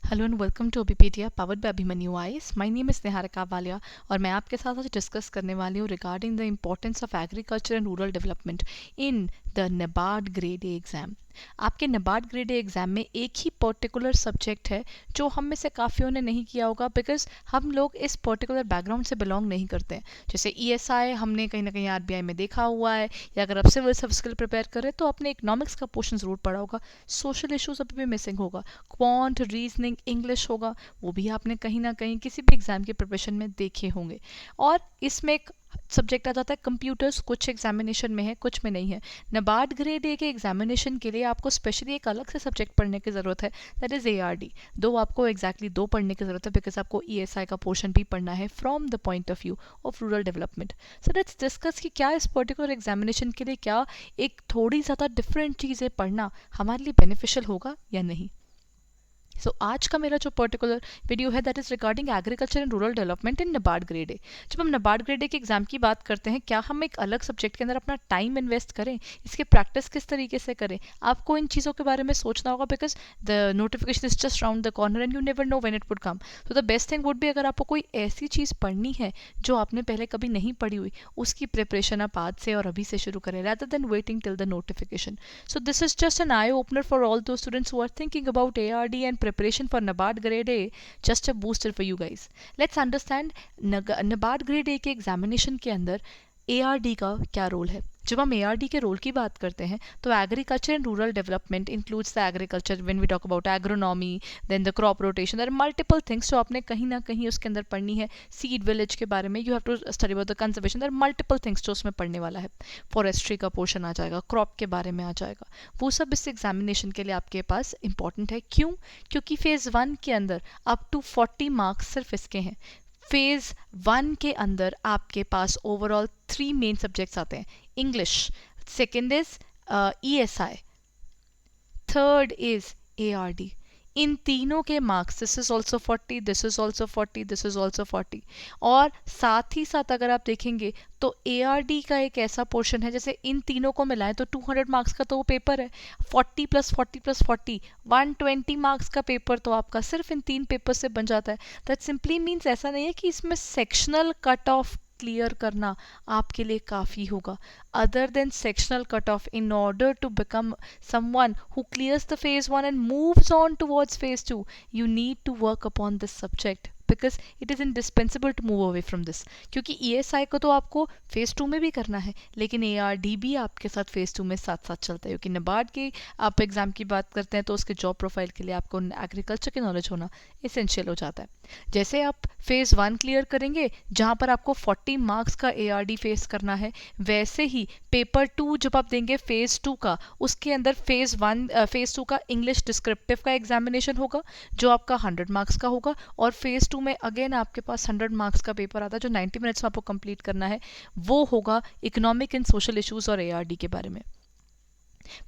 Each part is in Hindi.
Hello and welcome to Obpedia powered by Abhimanyu IAS. My name is Niharika Walia और मैं आपके साथ आज डिस्कस करने वाली हूँ regarding the importance of agriculture and rural development in the NABARD grade A exam. आपके नबार्ड ग्रेड ए एग्ज़ाम में एक ही पर्टिकुलर सब्जेक्ट है जो हम में से काफ़ियों ने नहीं किया होगा, बिकॉज हम लोग इस पर्टिकुलर बैकग्राउंड से बिलोंग नहीं करते हैं। जैसे ईएसआई हमने कहीं ना कहीं आरबीआई में देखा हुआ है, या अगर आप सिविल सर्विस के लिए प्रिपेयर करें तो आपने इकोनॉमिक्स का पोर्शन ज़रूर पढ़ा होगा। सोशल इशूज़ अभी भी मिसिंग होगा। क्वांट, रीजनिंग, इंग्लिश होगा, वो भी आपने कहीं ना कहीं किसी भी एग्जाम के प्रिपरेशन में देखे होंगे। और इसमें एक सब्जेक्ट आ जाता है कंप्यूटर्स, कुछ एग्जामिनेशन में है कुछ में नहीं है। नबार्ड ग्रेड ए के एग्जामिनेशन के लिए आपको स्पेशली एक अलग से सब्जेक्ट पढ़ने की ज़रूरत है, दैट इज़ एआरडी। दो आपको एग्जैक्टली दो पढ़ने की ज़रूरत है, बिकॉज आपको ईएसआई का पोर्शन भी पढ़ना है from the point of view of rural development. So let's discuss कि क्या इस पर्टिकुलर एग्जामिनेशन के लिए क्या एक थोड़ी ज़्यादा डिफरेंट चीज़ें पढ़ना हमारे लिए बेनिफिशियल होगा या नहीं। सो आज का मेरा जो पर्टिकुलर वीडियो है that is regarding agriculture and rural development in NABARD grade ए। जब हम नबार्ड ग्रेड ए के एग्जाम की बात करते हैं, क्या हम एक अलग सब्जेक्ट के अंदर अपना टाइम इन्वेस्ट करें, इसकी प्रैक्टिस किस तरीके से करें, आपको इन चीज़ों के बारे में सोचना होगा, because the notification is just round the corner and you never know when it would come. तो the best thing would be, अगर आपको कोई ऐसी चीज़ पढ़नी है जो आपने पहले कभी नहीं पढ़ी हुई, उसकी प्रिपरेशन आप आज से और अभी से शुरू करें, rather than waiting till the notification. So this is just an eye opener for all those students who are thinking about ARD and preparation for NABARD grade A. Just a booster for you guys. Let's understand NABARD grade A के एग्जामिनेशन के अंदर ARD का क्या रोल है। जब हम ARD के रोल की बात करते हैं तो agriculture and rural development includes the agriculture, when we talk about agronomy, then the crop rotation, there are multiple things जो आपने कहीं ना कहीं उसके अंदर पढ़नी है। सीड विलेज के बारे में you have to study about the conservation, there are multiple things जो उसमें पढ़ने वाला है। फॉरेस्ट्री का पोर्शन आ जाएगा, क्रॉप के बारे में आ जाएगा, वो सब इस एग्जामिनेशन के लिए आपके पास इंपॉर्टेंट है। क्यों? क्योंकि फेज़ 1 के अंदर अप टू 40 मार्क्स सिर्फ इसके हैं। फेज 1 के अंदर आपके पास ओवरऑल 3 मेन सब्जेक्ट्स आते हैं। English, second is ESI, third is ARD. इन तीनों के marks, this is also 40, this is also 40, this is also 40। और साथ ही साथ अगर आप देखेंगे तो एआरडी का एक ऐसा पोर्शन है, जैसे इन तीनों को मिलाएं तो 200 मार्क्स का तो वो पेपर है। 40 प्लस 40 प्लस 40, 120 मार्क्स का पेपर तो आपका सिर्फ इन 3 पेपर से बन जाता है। दैट सिंपली मीन्स, ऐसा नहीं है कि इसमें सेक्शनल कट ऑफ क्लियर करना आपके लिए काफ़ी होगा। Other than sectional cut off, in order to become someone who clears the phase 1 and moves on towards phase 2, you need to work upon this subject because it is indispensable to move away from this. क्योंकि ESI को तो आपको फेज़ 2 में भी करना है, लेकिन ARD भी आपके साथ फेज़ 2 में साथ साथ चलता है। क्योंकि नबार्ड की आप एग्जाम की बात करते हैं तो उसके जॉब प्रोफाइल के लिए आपको एग्रीकल्चर की नॉलेज होना इसेंशियल हो जाता है। जैसे आप फेज़ 1 क्लियर करेंगे जहाँ पर आपको 40 मार्क्स का ARD फेस करना है, वैसे ही पेपर 2 जब आप देंगे फेज़ 2 का, उसके अंदर फेज़ 2 का इंग्लिश डिस्क्रिप्टिव का एग्जामिनेशन होगा जो आपका 100 मार्क्स का होगा। और फेज़ 2 में अगेन आपके पास 100 मार्क्स का पेपर आता है जो 90 मिनट्स में आपको कंप्लीट करना है। वो होगा इकोनॉमिक एंड सोशल इश्यूज और ARD के बारे में।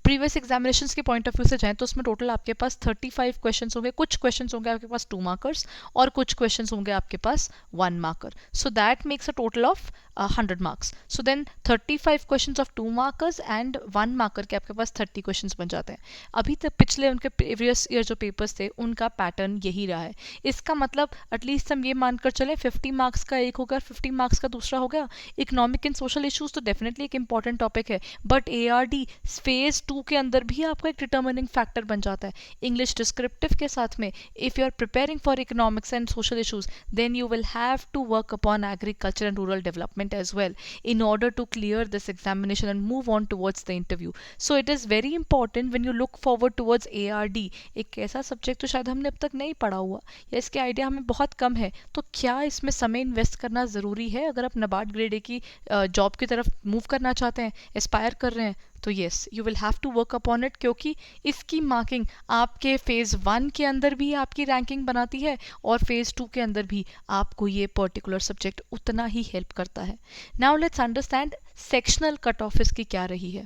प्रीवियस एग्जामिनेशंस के पॉइंट ऑफ व्यू से जाएं तो उसमें टोटल आपके पास 35 क्वेश्चंस होंगे। कुछ क्वेश्चंस होंगे आपके पास 2 मार्कर्स और कुछ क्वेश्चंस होंगे आपके पास 1 marker. So that makes a total of 100 marks. So then 35 questions of 2 markers and 1 marker के आपके पास 30 क्वेश्चंस बन जाते हैं। अभी तक पिछले उनके प्रीवियस ईयर जो पेपर्स थे उनका पैटर्न यही रहा है। इसका मतलब एटलीस्ट हम ये मानकर चलें 50 मार्क्स का एक होगा, 50 मार्क्स का दूसरा हो गया। इकोनॉमिक एंड सोशल इशूज तो डेफिनेटली एक इंपॉर्टेंट टॉपिक है, बट ARD फेज 2 के अंदर भी आपका एक डिटर्मिनिंग फैक्टर बन जाता है। इंग्लिश डिस्क्रिप्टिव के साथ में if you are preparing for economics and social issues, then you will have to work upon agriculture and rural development as well in order to clear this examination and move on towards the interview. So it is very important when you look forward towards ARD, एक ऐसा सब्जेक्ट तो शायद हमने अब तक नहीं पढ़ा हुआ या इसके आइडिया हमें बहुत कम है, तो क्या इसमें समय इन्वेस्ट करना ज़रूरी है अगर आप नबार्ड ग्रेड ए की जॉब की तरफ मूव करना चाहते हैं, एस्पायर कर रहे हैं, तो yes you will have to work upon it. क्योंकि इसकी मार्किंग आपके फेज़ 1 के अंदर भी आपकी रैंकिंग बनाती है और फेज़ 2 के अंदर भी आपको ये पर्टिकुलर सब्जेक्ट उतना ही हेल्प करता है। Now let's understand sectional cut of इसकी क्या रही है।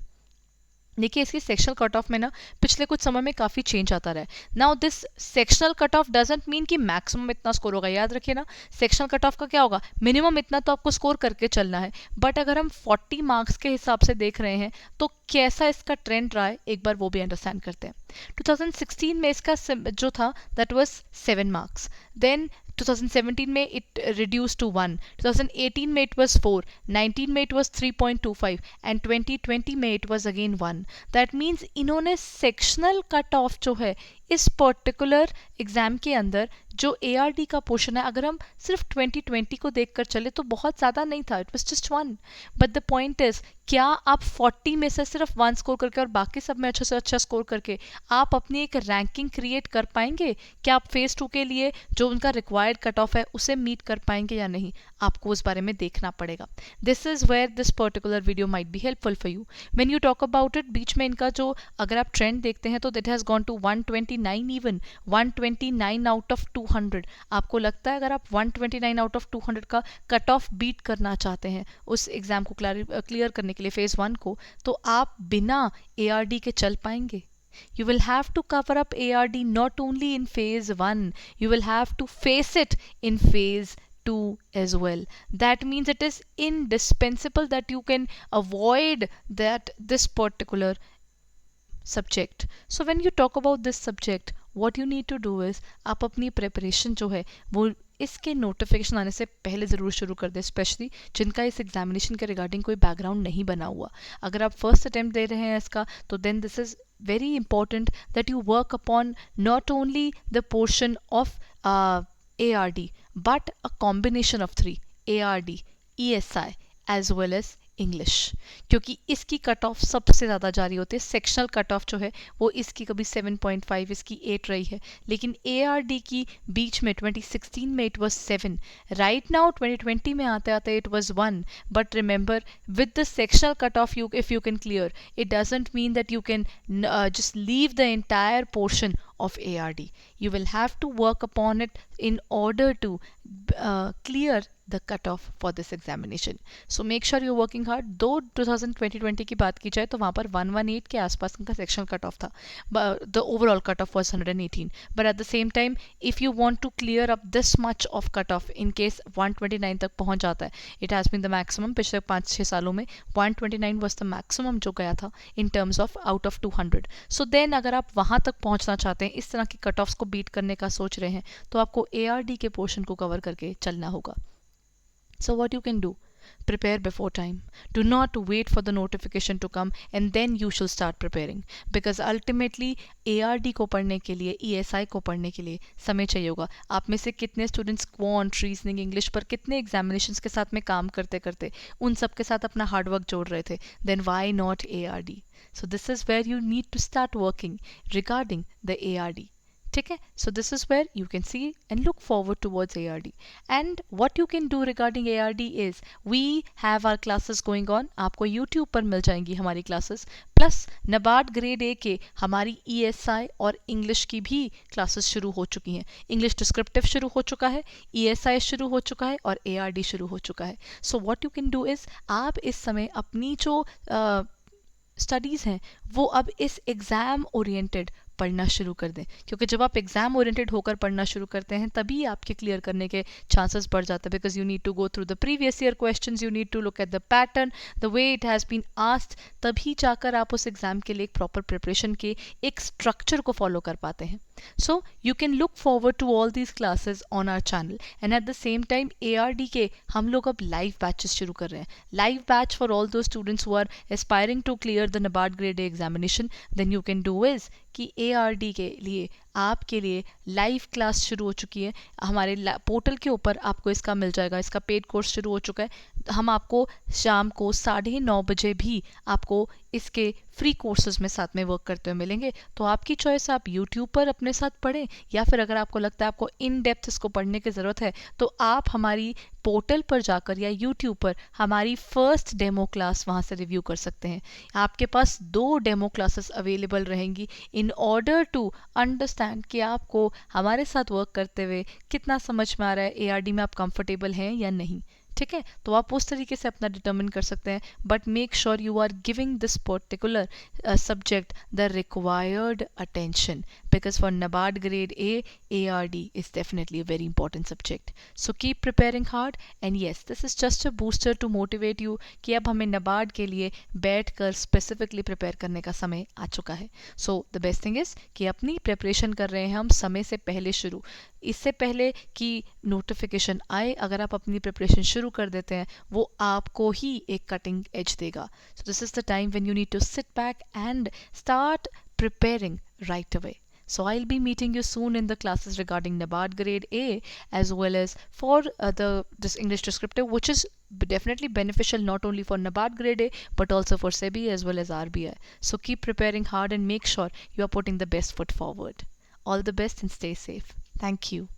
देखिए इसकी सेक्शनल कट ऑफ में ना पिछले कुछ समय में काफ़ी चेंज आता रहा है. Now this sectional cut of doesn't mean कि मैक्सिमम इतना स्कोर होगा. याद रखिए ना, सेक्शनल कट ऑफ का क्या होगा, मिनिमम इतना तो आपको स्कोर करके चलना है. बट अगर हम 40 मार्क्स के हिसाब से देख रहे हैं तो कैसा इसका ट्रेंड रहा है एक बार वो भी अंडरस्टैंड करते हैं. 2016 में इसका जो था दैट वाज 7 मार्क्स. देन 2017 में इट रिड्यूस टू 1, 2018 में इट वाज 4, 19 में इट वाज 3.25 एंड 2020 में it was again 1. That means इन्होंने सेक्शनल कट ऑफ जो है इस पर्टिकुलर एग्जाम के अंदर जो ARD का पोर्शन है, अगर हम सिर्फ 2020 को देखकर चले तो बहुत ज़्यादा नहीं था, it was just 1. But the point is, क्या आप 40 में से सिर्फ 1 स्कोर करके और बाकी सब में अच्छे से अच्छा स्कोर करके आप अपनी एक रैंकिंग क्रिएट कर पाएंगे? क्या आप फेज 2 के लिए जो उनका रिक्वायर्ड कट ऑफ है उसे मीट कर पाएंगे या नहीं? आपको उस बारे में देखना पड़ेगा. This is where this particular video might be helpful for you. When you talk about it, बीच में इनका जो अगर आप ट्रेंड देखते हैं तो it has gone to 129, even 129 out of 200. आपको लगता है अगर आप 129 आउट ऑफ 200 का कट ऑफ बीट करना चाहते हैं उस एग्जाम को क्लियर करने के लिए फेज 1 को, तो आप बिना ARD के चल पाएंगे? You will have to cover up ARD not only in phase 1, you will have to face it in phase 2 as well. That means it is indispensable that you can avoid this particular subject. So when you talk about this subject, what you need to do is आप अपनी प्रिपरेशन जो है वो इसके नोटिफिकेशन आने से पहले ज़रूर शुरू कर दें, स्पेशली जिनका इस एग्जामिनेशन के रिगार्डिंग कोई बैकग्राउंड नहीं बना हुआ. अगर आप फर्स्ट अटैम्प्ट दे रहे हैं इसका तो then this is very important that you work upon not only the portion of ARD but a combination of 3: ARD, ESI as well as English, क्योंकि इसकी कट ऑफ सबसे ज़्यादा जारी होती है. सेक्शनल कट ऑफ जो है वो इसकी कभी 7.5, इसकी 8 रही है, लेकिन ARD की बीच में 2016 में इट वाज 7. राइट नाउ 2020 में आते आते it was 1. But remember, with the sectional cut of you if you can clear, it doesn't mean that you can just leave the entire portion of ARD. You will have to work upon it in order to clear the cutoff for this examination. So make sure you're working hard. दो 2020 की बात की जाए तो वहाँ पर 118 के आसपास उनका सेक्शनल कट ऑफ था. The overall cutoff was 118. But at the same time, if you want to clear up this much of cutoff, in case 129 तक पहुँच जाता है, it has been the maximum. पिछले 5-6 सालों में 129 was the maximum जो गया था in terms of out of 200. So then अगर आप वहाँ तक पहुँचना चाहते हैं, इस तरह की कट ऑफ्स को बीट करने का सोच रहे हैं, तो आपको ARD के पोर्शन को कवर करके चलना होगा. So what you can do? Prepare before time. Do not wait for the notification to come and then you shall start preparing. Because ultimately ARD को पढ़ने के लिए, ESI को पढ़ने के लिए समय चाहिए होगा. आप में से कितने स्टूडेंट्स क्वांट, रीजनिंग, इंग्लिश पर कितने एग्जामिनेशंस के साथ में काम करते करते उन सब के साथ अपना हार्डवर्क जोड़ रहे थे? Then why not ARD? So this is where you need to start working regarding the ARD. ठीक है, so this is where you can see and look forward towards ARD. And what you can do regarding ARD is we have our classes going on. आपको YouTube पर मिल जाएंगी हमारी क्लासेस, प्लस नबार्ड ग्रेड ए के हमारी ESI और इंग्लिश की भी क्लासेस शुरू हो चुकी हैं. इंग्लिश डिस्क्रिप्टिव शुरू हो चुका है, ESI शुरू हो चुका है और ARD शुरू हो चुका है. So what you can do is, आप इस समय अपनी जो स्टडीज़ हैं वो अब इस एग्ज़ाम ओरिएंटेड पढ़ना शुरू कर दें, क्योंकि जब आप एग्जाम ओरिएंटेड होकर पढ़ना शुरू करते हैं तभी आपके क्लियर करने के चांसेस बढ़ जाते हैं. Because you need to go through the previous year questions, you need to look at the pattern, the way it has been asked, तभी जाकर आप उस एग्जाम के लिए एक प्रॉपर प्रिपरेशन के एक स्ट्रक्चर को फॉलो कर पाते हैं. So you can look forward to all these classes on our channel, and at the same time ARD के हम लोग अब live batches शुरू कर रहे हैं. Live batch for all those students who are aspiring to clear the NABARD grade A examination. Then you can do is कि ARD के लिए आपके लिए लाइव क्लास शुरू हो चुकी है. हमारे पोर्टल के ऊपर आपको इसका मिल जाएगा, इसका पेड कोर्स शुरू हो चुका है. हम आपको शाम को 9:30 बजे भी आपको इसके फ्री कोर्सेज में साथ में वर्क करते हुए मिलेंगे. तो आपकी चॉइस, आप यूट्यूब पर अपने साथ पढ़ें या फिर अगर आपको लगता है आपको इन डेप्थ इसको पढ़ने की ज़रूरत है तो आप हमारी पोर्टल पर जाकर या यूट्यूब पर हमारी फर्स्ट डेमो क्लास वहाँ से रिव्यू कर सकते हैं. आपके पास 2 डेमो क्लासेस अवेलेबल रहेंगी इन ऑर्डर टू अंडरस्टैंड कि आपको हमारे साथ वर्क करते हुए कितना समझ में आ रहा है, ARD में आप कंफर्टेबल हैं या नहीं. ठीक है, तो आप उस तरीके से अपना डिटर्मिन कर सकते हैं, but make sure you are giving this particular subject the required attention, because for NABARD grade A, ARD is definitely a very important subject. So keep preparing hard, and yes, this is just a booster to motivate you कि अब हमें NABARD के लिए बैठ कर स्पेसिफिकली प्रिपेयर करने का समय आ चुका है. So the best thing is कि अपनी प्रिपरेशन कर रहे हैं हम समय से पहले शुरू, इससे पहले कि नोटिफिकेशन आए अगर आप अपनी प्रिपरेशन शुरू कर देते हैं वो आपको ही एक कटिंग एज देगा. So this is the time when you need to sit back and start preparing right away. So I'll be meeting you soon in the classes regarding NABARD grade A, as well as for this English descriptive, which is definitely beneficial not only for NABARD grade A but also for SEBI as well as RBI. So keep preparing hard and make sure you are putting the best foot forward. All the best and stay safe. Thank you.